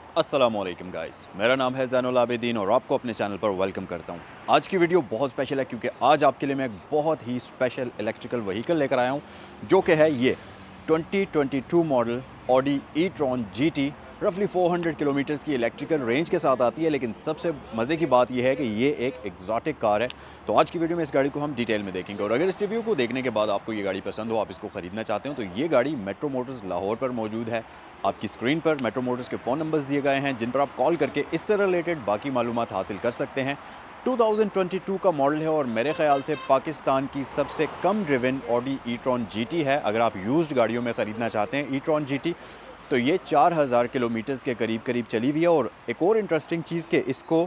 अस्सलामुअलैकुम गाइस, मेरा नाम है ज़ैनुल आबिदीन और आपको अपने चैनल पर वेलकम करता हूं। आज की वीडियो बहुत स्पेशल है क्योंकि आज आपके लिए मैं एक बहुत ही स्पेशल इलेक्ट्रिकल व्हीकल लेकर आया हूं जो कि है ये 2022 मॉडल ऑडी ई-ट्रॉन जीटी। रफली 400 किलोमीटर्स की इलेक्ट्रिकल रेंज के साथ आती है, लेकिन सबसे मज़े की बात यह है कि ये एक एग्जॉटिक कार है। तो आज की वीडियो में इस गाड़ी को हम डिटेल में देखेंगे और अगर इस रिव्यू को देखने के बाद आपको ये गाड़ी पसंद हो, आप इसको ख़रीदना चाहते हो, तो ये गाड़ी मेट्रो मोटर्स लाहौर पर मौजूद है। आपकी स्क्रीन पर मेट्रो मोटर्स के फ़ोन नंबर्स दिए गए हैं जिन पर आप कॉल करके इससे रिलेटेड बाकी मालूमात हासिल कर सकते हैं। 2022 का मॉडल है और मेरे ख्याल से पाकिस्तान की सबसे कम ड्रिवन ऑडी ई-ट्रॉन जीटी है। अगर आप यूज्ड गाड़ियों में ख़रीदना चाहते हैं ई-ट्रॉन जीटी, तो ये 4000 किलोमीटर्स के करीब चली हुई है। और एक और इंटरेस्टिंग चीज़ कि इसको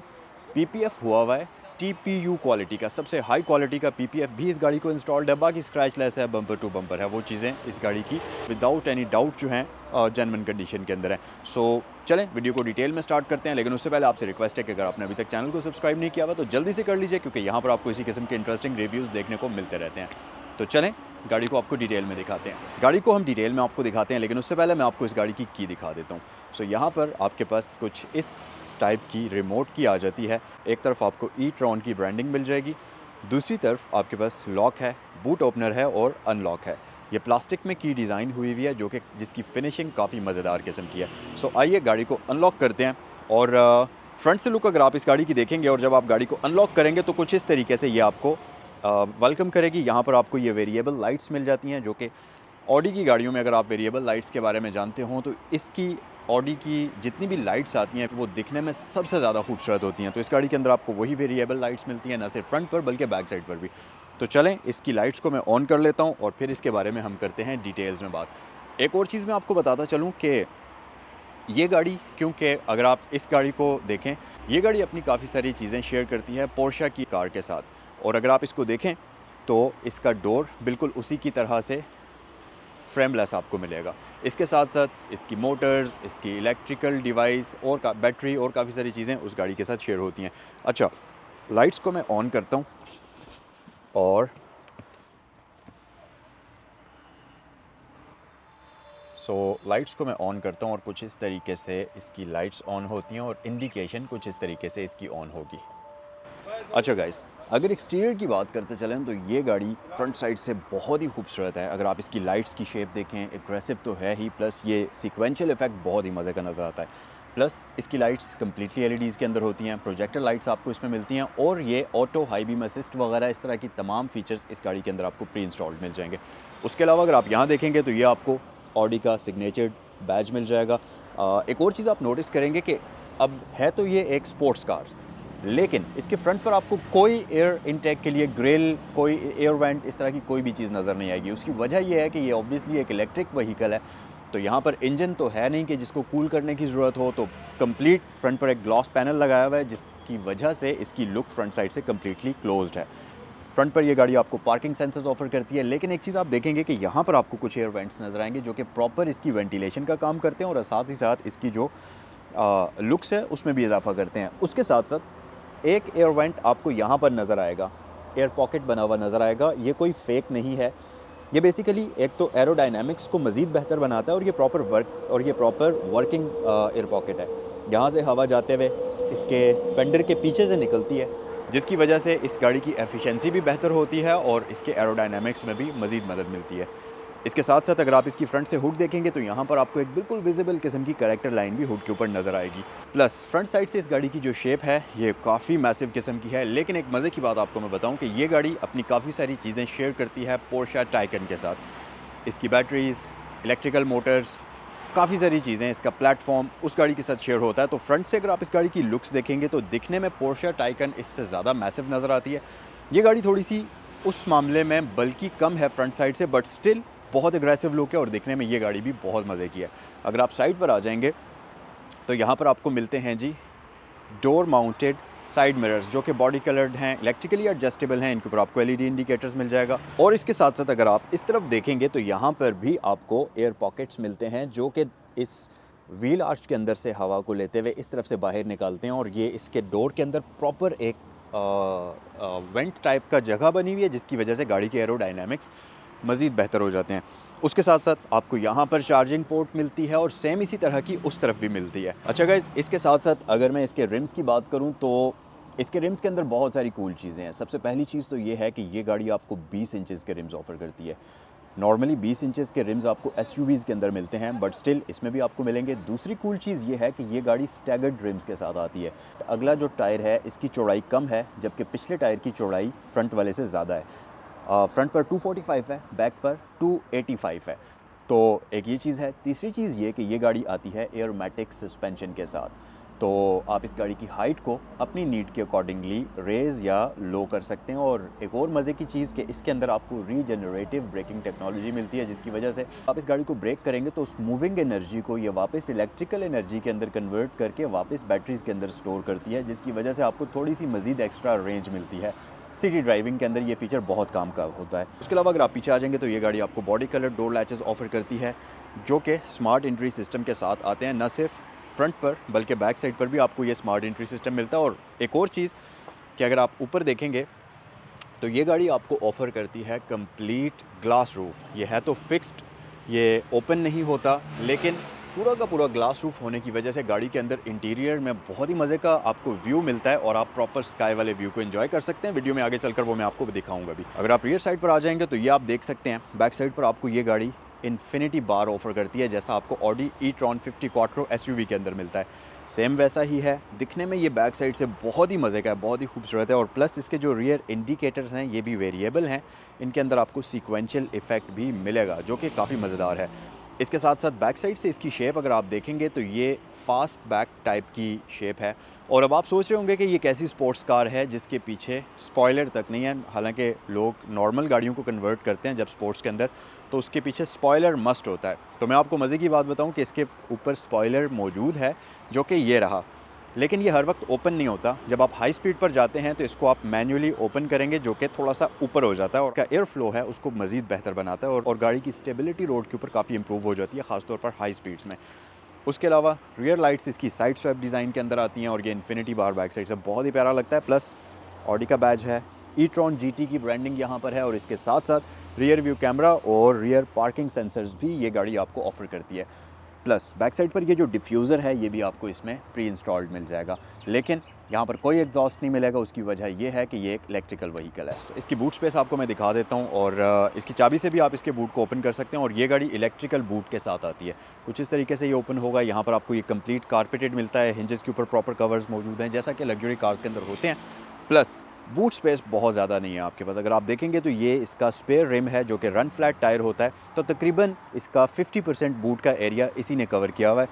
पीपीएफ हुआ है टीपीयू क्वालिटी का, सबसे हाई क्वालिटी का पीपीएफ भी इस गाड़ी को इंस्टॉल्ड है। बाकी स्क्रैचलेस है, बम्पर टू बम्पर है, वो चीज़ें इस गाड़ी की विदाउट एनी डाउट जो हैं जेन्युइन कंडीशन के अंदर है। सो चलें वीडियो को डिटेल में स्टार्ट करते हैं, लेकिन उससे पहले आपसे रिक्वेस्ट है कि अगर आपने अभी तक चैनल को सब्सक्राइब नहीं किया हुआ तो जल्दी से कर लीजिए, क्योंकि यहाँ पर आपको इसी किस्म के इंटरेस्टिंग रिव्यूज़ देखने को मिलते रहते हैं। तो चलें गाड़ी को आपको डिटेल में दिखाते हैं। गाड़ी को हम डिटेल में आपको दिखाते हैं, लेकिन उससे पहले मैं आपको इस गाड़ी की दिखा देता हूँ। सो यहाँ पर आपके पास कुछ इस टाइप की रिमोट की आ जाती है। एक तरफ आपको ई-ट्रॉन की ब्रांडिंग मिल जाएगी, दूसरी तरफ आपके पास लॉक है, बूट ओपनर है और अनलॉक है। ये प्लास्टिक में की डिज़ाइन हुई हुई है जो कि जिसकी फिनिशिंग काफ़ी मज़ेदार किस्म की है। सो आइए गाड़ी को अनलॉक करते हैं। और फ्रंट से लुक अगर आप इस गाड़ी की देखेंगे और जब आप गाड़ी को अनलॉक करेंगे तो कुछ इस तरीके से ये आपको वेलकम करेगी। यहाँ पर आपको ये वेरिएबल लाइट्स मिल जाती हैं, जो कि ऑडी की गाड़ियों में अगर आप वेरिएबल लाइट्स के बारे में जानते हो तो इसकी ऑडी की जितनी भी लाइट्स आती हैं वो दिखने में सबसे ज़्यादा खूबसूरत होती हैं। तो इस गाड़ी के अंदर आपको वही वेरिएबल लाइट्स मिलती हैं, न सिर्फ फ्रंट पर बल्कि बैक साइड पर भी। तो चलें इसकी लाइट्स को मैं ऑन कर लेता हूँ और फिर इसके बारे में हम करते हैं डिटेल्स में बात। एक और चीज़ मैं आपको बताता चलूँ कि ये गाड़ी, क्योंकि अगर आप इस गाड़ी को देखें, ये गाड़ी अपनी काफ़ी सारी चीज़ें शेयर करती है पोर्शा की कार के साथ। और अगर आप इसको देखें तो इसका डोर बिल्कुल उसी की तरह से फ्रेमलेस आपको मिलेगा। इसके साथ साथ इसकी मोटर्स, इसकी इलेक्ट्रिकल डिवाइस और बैटरी और काफ़ी सारी चीज़ें उस गाड़ी के साथ शेयर होती हैं। अच्छा, लाइट्स को मैं ऑन करता हूँ और लाइट्स को मैं ऑन करता हूँ और कुछ इस तरीके से इसकी लाइट्स ऑन होती हैं और इंडिकेशन कुछ इस तरीके से इसकी ऑन होगी। अच्छा गाइस, अगर एक्सटीरियर की बात करते चलें तो ये गाड़ी फ्रंट साइड से बहुत ही खूबसूरत है। अगर आप इसकी लाइट्स की शेप देखें, एग्रेसिव तो है ही, प्लस ये सीक्वेंशियल इफेक्ट बहुत ही मज़े का नज़र आता है। प्लस इसकी लाइट्स कम्प्लीटली एलईडीज़ के अंदर होती हैं, प्रोजेक्टर लाइट्स आपको इसमें मिलती हैं और ये ऑटो हाई बीम असिस्ट वगैरह इस तरह की तमाम फीचर्स इस गाड़ी के अंदर आपको प्री इंस्टॉल्ड मिल जाएंगे। उसके अलावा अगर आप यहाँ देखेंगे तो ये आपको ऑडी का सिग्नेचर बैज मिल जाएगा। एक और चीज़ आप नोटिस करेंगे कि अब है तो ये एक स्पोर्ट्स कार, लेकिन इसके फ्रंट पर आपको कोई एयर इनटेक के लिए ग्रिल, कोई एयर वेंट, इस तरह की कोई भी चीज़ नज़र नहीं आएगी। उसकी वजह यह है कि ये ऑब्वियसली एक इलेक्ट्रिक व्हीकल है, तो यहाँ पर इंजन तो है नहीं कि जिसको कूल करने की ज़रूरत हो। तो कंप्लीट फ्रंट पर एक ग्लास पैनल लगाया हुआ है जिसकी वजह से इसकी लुक फ्रंट साइड से कम्प्लीटली क्लोज्ड है। फ्रंट पर ये गाड़ी आपको पार्किंग सेंसर्स ऑफर करती है, लेकिन एक चीज़ आप देखेंगे कि यहाँ पर आपको कुछ एयर वेंट्स नज़र आएंगे जो कि प्रॉपर इसकी वेंटिलेशन का काम करते हैं और साथ ही साथ इसकी जो लुक्स है उसमें भी इजाफा करते हैं। उसके साथ साथ एक एयर वेंट आपको यहाँ पर नज़र आएगा, एयर पॉकेट बना हुआ नज़र आएगा। ये कोई फेक नहीं है, ये बेसिकली एक तो एरोडायनामिक्स को मज़ीद बेहतर बनाता है और ये प्रॉपर वर्किंग एयर पॉकेट है। यहाँ से हवा जाते हुए इसके फेंडर के पीछे से निकलती है, जिसकी वजह से इस गाड़ी की एफिशिएंसी भी बेहतर होती है और इसके एरोडायनामिक्स में भी मज़ीद मदद मिलती है। इसके साथ साथ अगर आप इसकी फ्रंट से हुड देखेंगे तो यहाँ पर आपको एक बिल्कुल विजिबल किस्म की कैरेक्टर लाइन भी हुड के ऊपर नज़र आएगी। प्लस फ्रंट साइड से इस गाड़ी की जो शेप है ये काफ़ी मैसिव किस्म की है। लेकिन एक मज़े की बात आपको मैं बताऊँ कि ये गाड़ी अपनी काफ़ी सारी चीज़ें शेयर करती है पोर्शा टाइकन के साथ। इसकी बैटरीज़, इलेक्ट्रिकल मोटर्स, काफ़ी सारी चीज़ें, इसका प्लेटफॉर्म उस गाड़ी के साथ शेयर होता है। तो फ्रंट से अगर आप इस गाड़ी की लुक्स देखेंगे तो दिखने में पोर्शा टाइकन इससे ज़्यादा मैसिव नज़र आती है। ये गाड़ी थोड़ी सी उस मामले में बल्कि कम है फ्रंट साइड से, बट स्टिल बहुत एग्रेसिव लुक है और दिखने में ये गाड़ी भी बहुत मज़े की है। अगर आप साइड पर आ जाएंगे तो यहाँ पर आपको मिलते हैं जी डोर माउंटेड साइड मिरर्स, जो कि बॉडी कलर्ड हैं, इलेक्ट्रिकली एडजस्टेबल हैं। इनके ऊपर आपको एलईडी इंडिकेटर्स मिल जाएगा। और इसके साथ साथ अगर आप इस तरफ देखेंगे तो यहाँ पर भी आपको एयर पॉकेट्स मिलते हैं जो कि इस व्हील आर्च के अंदर से हवा को लेते हुए इस तरफ से बाहर निकालते हैं और ये इसके डोर के अंदर प्रॉपर एक वेंट टाइप का जगह बनी हुई है, जिसकी वजह से गाड़ी के एरोडायनामिक्स मज़ीद बेहतर हो जाते हैं। उसके साथ साथ आपको यहाँ पर चार्जिंग पोर्ट मिलती है और सेम इसी तरह की उस तरफ भी मिलती है। अच्छा गाइज़, इसके साथ साथ अगर मैं इसके रिम्स की बात करूँ तो इसके रिम्स के अंदर बहुत सारी कूल चीज़ें हैं। सबसे पहली चीज़ तो ये है कि ये गाड़ी आपको 20 इंचज़ के रिम्स ऑफ़र करती है। नॉर्मली 20 इंचज़ के रिम्स आपको एसयूवीज़ के अंदर मिलते हैं, बट स्टिल इसमें भी आपको मिलेंगे। दूसरी कूल चीज़ ये है कि ये गाड़ी स्टैगर्ड रिम्स के साथ आती है। अगला जो टायर है इसकी चौड़ाई कम है, जबकि पिछले टायर की चौड़ाई फ्रंट वाले से ज़्यादा है। फ्रंट पर 245 है, बैक पर 285 है। तो एक ये चीज़ है। तीसरी चीज़ ये कि ये गाड़ी आती है एयरोमैटिक सस्पेंशन के साथ, तो आप इस गाड़ी की हाइट को अपनी नीड के अकॉर्डिंगली रेज़ या लो कर सकते हैं। और एक और मज़े की चीज़ कि इसके अंदर आपको रीजनरेटिव ब्रेकिंग टेक्नोलॉजी मिलती है, जिसकी वजह से आप इस गाड़ी को ब्रेक करेंगे तो उस मूविंग एनर्जी को ये वापस इलेक्ट्रिकल एनर्जी के अंदर कन्वर्ट करके वापस बैटरीज़ के अंदर स्टोर करती है, जिसकी वजह से आपको थोड़ी सी मज़ीद एक्स्ट्रा रेंज मिलती है। सिटी ड्राइविंग के अंदर ये फीचर बहुत काम का होता है। उसके अलावा अगर आप पीछे आ जाएंगे तो ये गाड़ी आपको body colour door latches offer करती है, जो कि स्मार्ट एंट्री सिस्टम के साथ आते हैं। न सिर्फ फ्रंट पर बल्कि बैक साइड पर भी आपको ये स्मार्ट एंट्री सिस्टम मिलता है। और एक और चीज़ कि अगर आप ऊपर देखेंगे तो ये गाड़ी आपको ऑफ़र करती है कंप्लीट ग्लास रूफ। ये है तो फिक्स्ड, ये ओपन नहीं होता, लेकिन पूरा का पूरा ग्लास रूफ होने की वजह से गाड़ी के अंदर इंटीरियर में बहुत ही मज़े का आपको व्यू मिलता है और आप प्रॉपर स्काई वाले व्यू को एंजॉय कर सकते हैं। वीडियो में आगे चलकर वो मैं आपको दिखाऊंगा भी। अगर आप रियर साइड पर आ जाएंगे तो ये आप देख सकते हैं, बैक साइड पर आपको ये गाड़ी इन्फिनिटी बार ऑफर करती है, जैसा आपको ऑडी ई-ट्रॉन 50 क्वाट्रो एसयूवी के अंदर मिलता है। सेम वैसा ही है दिखने में। ये बैक साइड से बहुत ही मज़े का है, बहुत ही खूबसूरत है। और प्लस इसके जो रियर इंडिकेटर्स हैं ये भी वेरिएबल हैं। इनके अंदर आपको सीक्वेंशियल इफ़ेक्ट भी मिलेगा, जो कि काफ़ी मज़ेदार है। इसके साथ साथ बैक साइड से इसकी शेप अगर आप देखेंगे तो ये फास्ट बैक टाइप की शेप है। और अब आप सोच रहे होंगे कि ये कैसी स्पोर्ट्स कार है जिसके पीछे स्पॉयलर तक नहीं है। हालांकि लोग नॉर्मल गाड़ियों को कन्वर्ट करते हैं जब स्पोर्ट्स के अंदर, तो उसके पीछे स्पॉयलर मस्ट होता है। तो मैं आपको मज़े की बात बताऊं कि इसके ऊपर स्पॉयलर मौजूद है, जो कि ये रहा, लेकिन ये हर वक्त ओपन नहीं होता। जब आप हाई स्पीड पर जाते हैं तो इसको आप मैन्युअली ओपन करेंगे, जो कि थोड़ा सा ऊपर हो जाता है और का एयर फ्लो है उसको मज़ीद बेहतर बनाता है और गाड़ी की स्टेबिलिटी रोड के ऊपर काफ़ी इंप्रूव हो जाती है, ख़ासतौर पर हाई स्पीड्स में। उसके अलावा रियर लाइट्स इसकी साइड स्वैप डिज़ाइन के अंदर आती हैं और ये इन्फिनिटी बार बैक साइड से बहुत ही प्यारा लगता है। प्लस ऑडी का बैज है, ई-ट्रॉन जीटी की ब्रांडिंग यहाँ पर है और इसके साथ साथ रियर व्यू कैमरा और रियर पार्किंग सेंसर्स भी ये गाड़ी आपको ऑफर करती है। प्लस बैक साइड पर ये जो डिफ्यूज़र है ये भी आपको इसमें प्री इंस्टॉल्ड मिल जाएगा, लेकिन यहाँ पर कोई एग्जॉस्ट नहीं मिलेगा। उसकी वजह ये है कि ये एक इलेक्ट्रिकल व्हीकल है। इसकी बूट स्पेस आपको मैं दिखा देता हूँ और इसकी चाबी से भी आप इसके बूट को ओपन कर सकते हैं और ये गाड़ी इलेक्ट्रिकल बूट के साथ आती है। कुछ इस तरीके से ये ओपन होगा। यहाँ पर आपको ये कंप्लीट कारपेटेड मिलता है, हिंजेस के ऊपर प्रॉपर कवर्स मौजूद हैं जैसा कि लग्जरी कार्स के अंदर होते हैं। प्लस बूट स्पेस बहुत ज़्यादा नहीं है आपके पास। अगर आप देखेंगे तो ये इसका स्पेयर रिम है जो कि रन फ्लैट टायर होता है, तो तकरीबन इसका 50% बूट का एरिया इसी ने कवर किया हुआ है।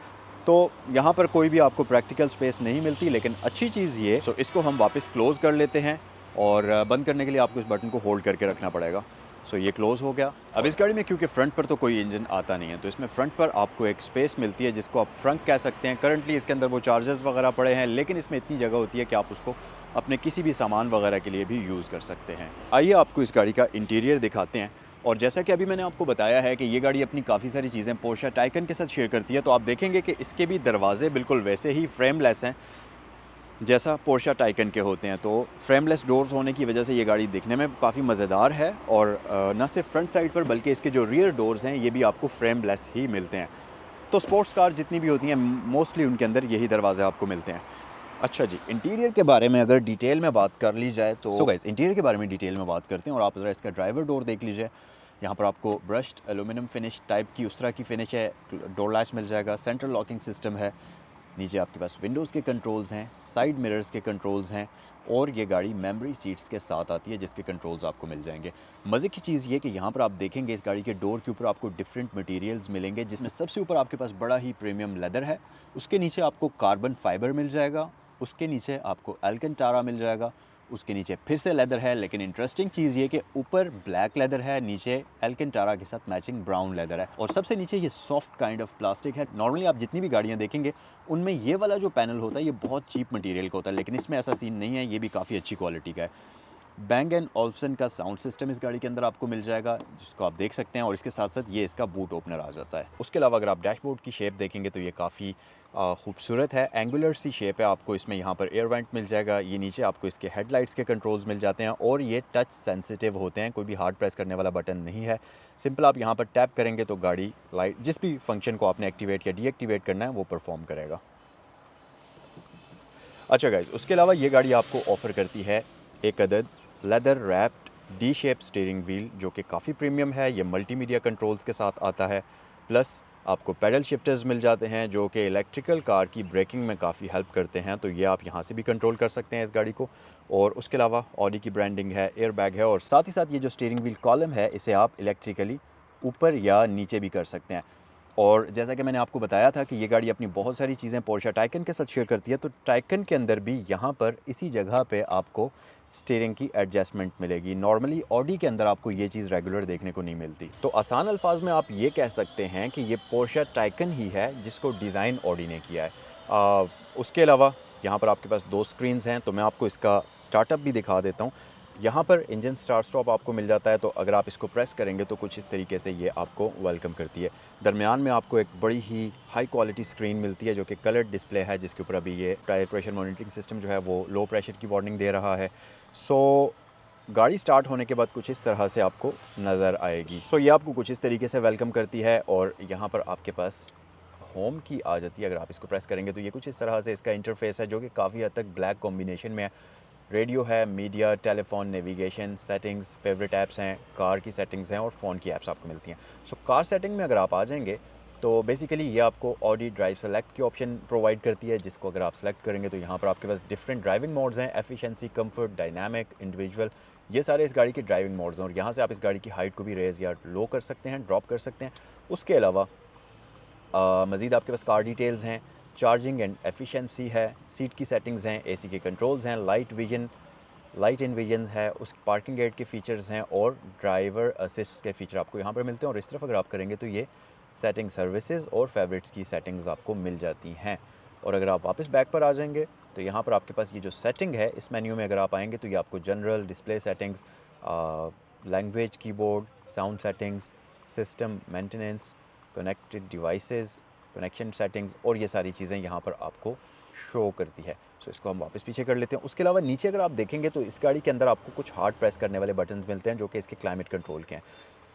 तो यहाँ पर कोई भी आपको प्रैक्टिकल स्पेस नहीं मिलती, लेकिन अच्छी चीज़ ये, सो इसको हम वापस क्लोज़ कर लेते हैं और बंद करने के लिए आपको इस बटन को होल्ड करके रखना पड़ेगा। सो ये क्लोज़ हो गया। अब इस गाड़ी में क्योंकि फ्रंट पर तो कोई इंजन आता नहीं है, तो इसमें फ्रंट पर आपको एक स्पेस मिलती है जिसको आप फ्रंट कह सकते हैं। करंटली इसके अंदर वो चार्जर्स वगैरह पड़े हैं, लेकिन इसमें इतनी जगह होती है कि आप उसको अपने किसी भी सामान वगैरह के लिए भी यूज़ कर सकते हैं। आइए आपको इस गाड़ी का इंटीरियर दिखाते हैं। और जैसा कि अभी मैंने आपको बताया है कि ये गाड़ी अपनी काफ़ी सारी चीज़ें पोर्शे टाइकन के साथ शेयर करती है, तो आप देखेंगे कि इसके भी दरवाजे बिल्कुल वैसे ही फ्रेमलेस हैं जैसा पोर्शे टाइकन के होते हैं। तो फ्रेमलेस डोर्स होने की वजह से ये गाड़ी दिखने में काफ़ी मज़ेदार है। और न सिर्फ फ्रंट साइड पर बल्कि इसके जो रियर डोर्स हैं ये भी आपको फ्रेमलेस ही मिलते हैं। तो स्पोर्ट्स कार जितनी भी होती हैं मोस्टली उनके अंदर यही दरवाजे आपको मिलते हैं। अच्छा जी, इंटीरियर के बारे में अगर डिटेल में बात कर ली जाए तो गाइस इंटीरियर के बारे में डिटेल में बात करते हैं। और आप ज़रा इसका ड्राइवर डोर देख लीजिए। यहाँ पर आपको ब्रश्ड एल्यूमिनियम फिनिश टाइप की उस तरह की फिनिश है। डोर लैच मिल जाएगा, सेंट्रल लॉकिंग सिस्टम है, नीचे आपके पास विंडोज़ के कंट्रोल्स हैं, साइड मिरर्स के कंट्रोल्स हैं और ये गाड़ी मेमोरी सीट्स के साथ आती है जिसके कंट्रोल्स आपको मिल जाएंगे। मज़े की चीज़ ये कि यहाँ पर आप देखेंगे इस गाड़ी के डोर के ऊपर आपको डिफरेंट मटेरियल्स मिलेंगे, जिसमें सबसे ऊपर आपके पास बड़ा ही प्रीमियम लेदर है। उसके नीचे आपको कार्बन फाइबर मिल जाएगा, उसके नीचे आपको एल्कंटारा मिल जाएगा, उसके नीचे फिर से लेदर है। लेकिन इंटरेस्टिंग चीज़ ये कि ऊपर ब्लैक लेदर है, नीचे एल्कंटारा के साथ मैचिंग ब्राउन लेदर है और सबसे नीचे ये सॉफ्ट काइंड ऑफ प्लास्टिक है। नॉर्मली आप जितनी भी गाड़ियाँ देखेंगे उनमें ये वाला जो पैनल होता है ये बहुत चीप मटेरियल का होता है, लेकिन इसमें ऐसा सीन नहीं है, ये भी काफ़ी अच्छी क्वालिटी का है। Bang & Olufsen का साउंड सिस्टम इस गाड़ी के अंदर आपको मिल जाएगा, जिसको आप देख सकते हैं, और इसके साथ साथ ये इसका बूट ओपनर आ जाता है। उसके अलावा अगर आप डैशबोर्ड की शेप देखेंगे तो ये काफ़ी खूबसूरत है, एंगुलर सी शेप है। आपको इसमें यहाँ पर एयर वेंट मिल जाएगा, ये नीचे आपको इसके हेडलाइट्स के कंट्रोल्स मिल जाते हैं, और ये टच सेंसिटिव होते हैं, कोई भी हार्ड प्रेस करने वाला बटन नहीं है। सिंपल आप यहाँ पर टैप करेंगे तो गाड़ी लाइट जिस भी फंक्शन को आपने एक्टिवेट या डीएक्टिवेट करना है वो परफॉर्म करेगा। अच्छा गाइज, उसके अलावा ये गाड़ी आपको ऑफ़र करती है एक अदद leather wrapped D shape steering wheel, जो कि काफ़ी प्रीमियम है। ये मल्टीमीडिया कंट्रोल्स के साथ आता है, प्लस आपको पैडल शिफ्टर्स मिल जाते हैं जो कि इलेक्ट्रिकल कार की ब्रेकिंग में काफ़ी हेल्प करते हैं, तो ये आप यहाँ से भी कंट्रोल कर सकते हैं इस गाड़ी को। और उसके अलावा ऑडी की ब्रांडिंग है, एयर बैग है, और साथ ही साथ ये जो स्टीयरिंग व्हील कॉलम है इसे आप इलेक्ट्रिकली ऊपर या नीचे भी कर सकते हैं। और जैसा कि मैंने आपको बताया था कि ये गाड़ी अपनी बहुत सारी चीज़ें पोर्शा टाइकन के साथ शेयर करती है, तो टाइकन के अंदर भी यहाँ पर इसी जगह पे आपको स्टीयरिंग की एडजस्टमेंट मिलेगी। नॉर्मली ऑडी के अंदर आपको ये चीज़ रेगुलर देखने को नहीं मिलती। तो आसान अल्फाज में आप ये कह सकते हैं कि ये पोर्शा टाइकन ही है जिसको डिज़ाइन ऑडी ने किया है। उसके अलावा यहाँ पर आपके पास 2 स्क्रीन्स हैं, तो मैं आपको इसका स्टार्टअप भी दिखा देता हूँ। यहाँ पर इंजन स्टार्ट स्टॉप आपको मिल जाता है, तो अगर आप इसको प्रेस करेंगे तो कुछ इस तरीके से ये आपको वेलकम करती है। दरमियान में आपको एक बड़ी ही हाई क्वालिटी स्क्रीन मिलती है जो कि कलर्ड डिस्प्ले है, जिसके ऊपर अभी ये टायर प्रेशर मॉनिटरिंग सिस्टम जो है वो लो प्रेशर की वार्निंग दे रहा है। सो गाड़ी स्टार्ट होने के बाद कुछ इस तरह से आपको नज़र आएगी। सो ये आपको कुछ इस तरीके से वेलकम करती है, और यहाँ पर आपके पास होम की आ जाती है। अगर आप इसको प्रेस करेंगे तो ये कुछ इस तरह से इसका इंटरफेस है, जो कि काफ़ी हद तक ब्लैक कॉम्बिनेशन में है। रेडियो है, media, telephone, navigation, settings, favourite apps हैं, कार की सेटिंग्स हैं, और फ़ोन की ऐप्स आपको मिलती हैं। सो कार सेटिंग में अगर आप आ जाएंगे तो बेसिकली ये आपको ऑडी ड्राइव सेलेक्ट की ऑप्शन प्रोवाइड करती है, जिसको अगर आप सेलेक्ट करेंगे तो यहाँ पर आपके पास डिफरेंट ड्राइविंग मोड्स हैं, एफिशिएंसी, कंफर्ट, डायनामिक, इंडिविजुअल, ये सारे इस गाड़ी के ड्राइविंग मोड्स हैं। और यहाँ से आप इस गाड़ी की हाइट को भी रेज़ या लो कर सकते हैं, ड्रॉप कर सकते हैं। उसके अलावा मज़ीद आपके पास कार डिटेल्स हैं, चार्जिंग एंड एफिशिएंसी है, सीट की सेटिंग्स हैं, एसी के कंट्रोल्स हैं, लाइट इन विजन है, उस पार्किंग गेट के फ़ीचर्स हैं, और ड्राइवर असिस्ट के फ़ीचर आपको यहाँ पर मिलते हैं। और इस तरफ अगर आप करेंगे तो ये सेटिंग सर्विसेज और फेवरेट्स की सेटिंग्स आपको मिल जाती हैं। और अगर आप वापस बैक पर आ जाएंगे तो यहाँ पर आपके पास ये जो सेटिंग है, इस मेन्यू में अगर आप आएंगे तो ये आपको general, display settings, language, keyboard, sound settings, system maintenance, connected devices, connection settings, और ये सारी चीज़ें यहाँ पर आपको शो करती है। सो इसको हम वापस पीछे कर लेते हैं। उसके अलावा नीचे अगर आप देखेंगे तो इस गाड़ी के अंदर आपको कुछ हार्ड प्रेस करने वाले बटन्स मिलते हैं जो कि इसके क्लाइमेट कंट्रोल के हैं।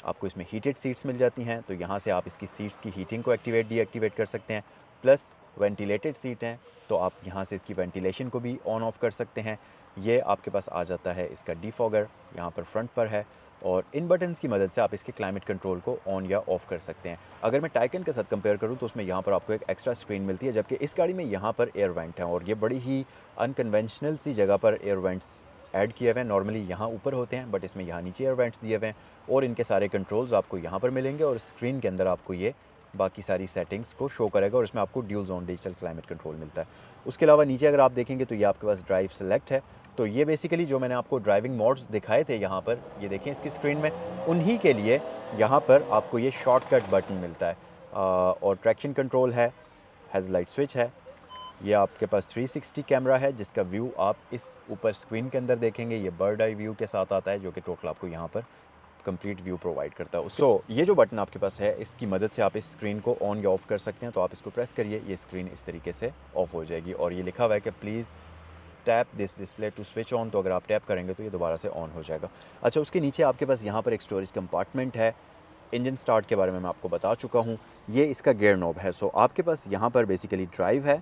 आपको इसमें हीटेड सीट्स मिल जाती हैं, तो यहाँ से आप इसकी सीट्स की हीटिंग को एक्टिवेट डीएक्टिवेट कर सकते हैं। प्लस वेंटिलेटेड सीट हैं, तो आप यहाँ से इसकी वेंटिलेशन को भी ऑन ऑफ कर सकते हैं। ये आपके पास आ जाता है इसका डिफॉगर, यहाँ पर फ्रंट पर है, और इन बटन्स की मदद से आप इसके क्लाइमेट कंट्रोल को ऑन या ऑफ़ कर सकते हैं। अगर मैं टाइकन के साथ कंपेयर करूँ तो उसमें यहाँ पर आपको एक एक्स्ट्रा स्क्रीन मिलती है, जबकि इस गाड़ी में यहाँ पर एयर वेंट है, और ये बड़ी ही अनकन्वेंशनल सी जगह पर एयर वेंट्स ऐड किए हुए हैं। नॉर्मली यहाँ ऊपर होते हैं, बट इसमें यहाँ नीचे एयर वेंट्स दिए हुए हैं, और इनके सारे कंट्रोल्स आपको यहाँ पर मिलेंगे, और स्क्रीन के अंदर आपको ये बाकी सारी सेटिंग्स को शो करेगा, और इसमें आपको dual zone digital climate control मिलता है। उसके अलावा नीचे अगर आप देखेंगे तो ये आपके पास ड्राइव सेलेक्ट है, तो ये बेसिकली जो मैंने आपको ड्राइविंग मोड्स दिखाए थे यहाँ पर, ये देखें इसकी स्क्रीन में, उन्हीं के लिए यहाँ पर आपको ये शॉर्टकट बटन मिलता है। और ट्रैक्शन कंट्रोल है, हेडलाइट स्विच है, ये आपके पास 360 कैमरा है, जिसका व्यू आप इस ऊपर स्क्रीन के अंदर देखेंगे। ये बर्ड आई व्यू के साथ आता है, जो कि टोटल आपको यहाँ पर कंप्लीट व्यू प्रोवाइड करता है। सो ये जो बटन आपके पास है, इसकी मदद से आप इस स्क्रीन को ऑन या ऑफ़ कर सकते हैं। तो आप इसको प्रेस करिए, ये स्क्रीन इस तरीके से ऑफ हो जाएगी, और ये लिखा हुआ है कि please tap this display to switch on, तो अगर आप टैप करेंगे तो ये दोबारा से ऑन हो जाएगा। अच्छा, उसके नीचे आपके पास यहाँ पर एक स्टोरेज कंपार्टमेंट है। इंजन स्टार्ट के बारे में मैं आपको बता चुका हूँ, ये इसका गियर नॉब है। सो आपके पास यहाँ पर बेसिकली ड्राइव है,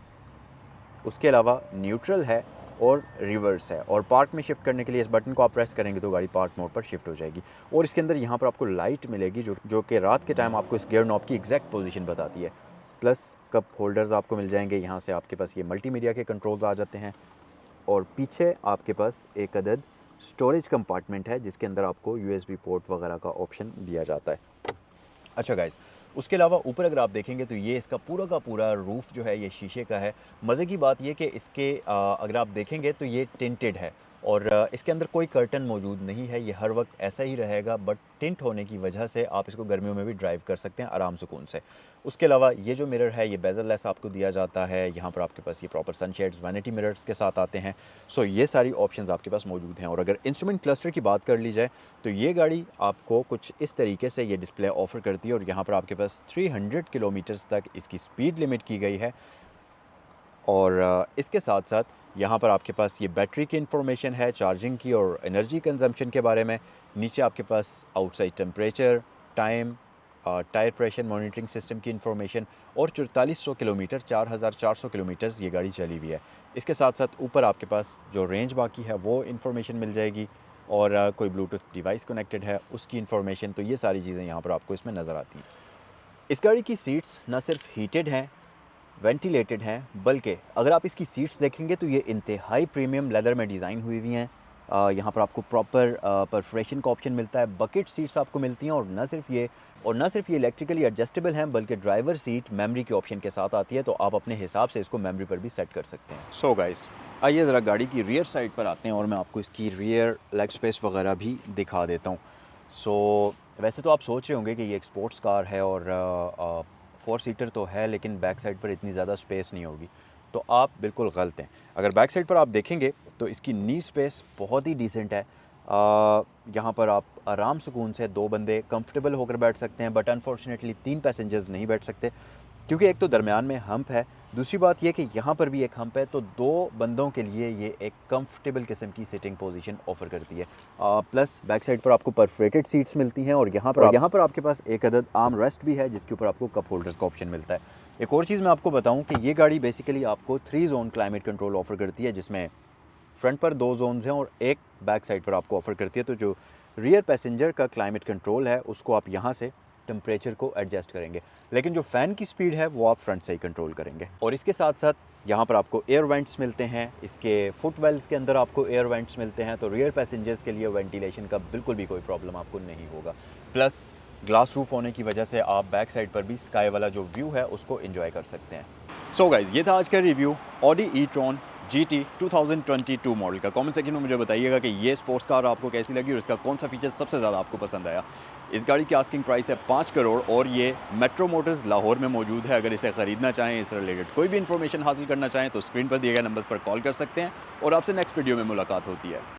उसके अलावा न्यूट्रल है, और रिवर्स है, और पार्क में शिफ्ट करने के लिए इस बटन को आप प्रेस करेंगे तो गाड़ी पार्क मोड पर शिफ्ट हो जाएगी। और इसके अंदर यहाँ पर आपको लाइट मिलेगी जो कि रात के टाइम आपको इस गियर नॉब की एग्जैक्ट पोजीशन बताती है। प्लस कप होल्डर्स आपको मिल जाएंगे, यहाँ से आपके पास ये मल्टीमीडिया के कंट्रोल्स आ जाते हैं, और पीछे आपके पास एक अदद स्टोरेज कंपार्टमेंट है जिसके अंदर आपको यूएसबी पोर्ट वगैरह का ऑप्शन दिया जाता है। अच्छा गाइस, उसके अलावा ऊपर अगर आप देखेंगे तो ये इसका पूरा का पूरा रूफ़ जो है ये शीशे का है। मज़े की बात ये कि इसके अगर आप देखेंगे तो ये टिंटेड है, और इसके अंदर कोई कर्टन मौजूद नहीं है, ये हर वक्त ऐसा ही रहेगा, बट टिंट होने की वजह से आप इसको गर्मियों में भी ड्राइव कर सकते हैं आराम सुकून से। उसके अलावा ये जो मिरर है ये बेजल लेस आपको दिया जाता है, यहाँ पर आपके पास ये प्रॉपर सनशेड्स वैनिटी मिरर्स के साथ आते हैं। सो ये सारी ऑप्शंस आपके पास मौजूद हैं। और अगर इंस्ट्रूमेंट क्लस्टर की बात कर ली जाए तो ये गाड़ी आपको कुछ इस तरीके से ये डिस्प्ले ऑफ़र करती है और यहाँ पर आपके पास 300 किलोमीटर्स तक इसकी स्पीड लिमिट की गई है। और इसके साथ साथ यहाँ पर आपके पास ये बैटरी की इंफॉर्मेशन है, चार्जिंग की और एनर्जी कंजम्पशन के बारे में। नीचे आपके पास outside temperature, time, tyre pressure monitoring system की इंफॉर्मेशन और 4400 किलोमीटर 4400 किलोमीटर्स ये गाड़ी चली हुई है। इसके साथ साथ ऊपर आपके पास जो रेंज बाकी है वो इंफॉर्मेशन मिल जाएगी और कोई ब्लूटूथ डिवाइस कनेक्टेड है उसकी इंफॉर्मेशन। तो ये सारी चीज़ें यहाँ पर आपको इसमें नज़र आती हैं। इस गाड़ी की सीट्स ना सिर्फ हीटेड हैं, वेंटिलेटेड हैं, बल्कि अगर आप इसकी सीट्स देखेंगे तो ये इंतहाई प्रीमियम लेदर में डिज़ाइन हुई हुई हैं। यहाँ पर आपको प्रॉपर परफोरेशन का ऑप्शन मिलता है, बकेट सीट्स आपको मिलती हैं और न सिर्फ ये इलेक्ट्रिकली एडजस्टेबल हैं बल्कि ड्राइवर सीट मेमोरी के ऑप्शन के साथ आती है, तो आप अपने हिसाब से इसको मेमोरी पर भी सेट कर सकते हैं। सो गाइस, आइए ज़रा गाड़ी की रियर साइड पर आते हैं और मैं आपको इसकी रियर लेग स्पेस वगैरह भी दिखा देता हूँ। सो वैसे तो आप सोच रहे होंगे कि ये एक स्पोर्ट्स कार है और 4 सीटर तो है, लेकिन बैक साइड पर इतनी ज़्यादा स्पेस नहीं होगी, तो आप बिल्कुल गलत हैं। अगर बैक साइड पर आप देखेंगे तो इसकी नी स्पेस बहुत ही डिसेंट है। यहाँ पर आप आराम सुकून से 2 बंदे कंफर्टेबल होकर बैठ सकते हैं, बट अनफॉर्चुनेटली 3 पैसेंजर्स नहीं बैठ सकते क्योंकि एक तो दरमियान में हम्प है, दूसरी बात यह कि यहाँ पर भी एक हम्प है, तो 2 बंदों के लिए ये एक कंफर्टेबल किस्म की सिटिंग पोजीशन ऑफर करती है। प्लस बैक साइड पर आपको परफोरेटेड सीट्स मिलती हैं और यहाँ पर आपके पास एक अदद आर्म रेस्ट भी है जिसके ऊपर आपको कप होल्डर्स का ऑप्शन मिलता है। एक और चीज़ मैं आपको बताऊँ कि ये गाड़ी बेसिकली आपको 3 जोन क्लाइमेट कंट्रोल ऑफर करती है, जिसमें फ्रंट पर 2 जोन्स हैं और एक बैक साइड पर आपको ऑफर करती है। तो जो रियर पैसेंजर का क्लाइमेट कंट्रोल है उसको आप यहाँ से टेम्परेचर को एडजस्ट करेंगे, लेकिन जो फ़ैन की स्पीड है वो आप फ्रंट से ही कंट्रोल करेंगे। और इसके साथ साथ यहाँ पर आपको एयर वेंट्स मिलते हैं, इसके फुट वेल्स के अंदर आपको एयर वेंट्स मिलते हैं, तो रियर पैसेंजर्स के लिए वेंटिलेशन का बिल्कुल भी कोई प्रॉब्लम आपको नहीं होगा। प्लस ग्लास रूफ होने की वजह से आप बैक साइड पर भी स्काई वाला जो व्यू है उसको एंजॉय कर सकते हैं। सो गाइज़, ये था आज का review Audi e-tron GT 2022 model का। कमेंट सेक्शन में मुझे बताइएगा कि ये स्पोर्ट्स कार आपको कैसी लगी और इसका कौन सा फीचर सबसे ज़्यादा आपको पसंद आया। इस गाड़ी की आस्किंग प्राइस है 5 करोड़ और ये मेट्रो मोटर्स लाहौर में मौजूद है। अगर इसे ख़रीदना चाहें, इस रिलेटेड कोई भी इन्फॉर्मेशन हासिल करना चाहें तो स्क्रीन पर दिए गए नंबर्स पर कॉल कर सकते हैं और आपसे नेक्स्ट वीडियो में मुलाकात होती है।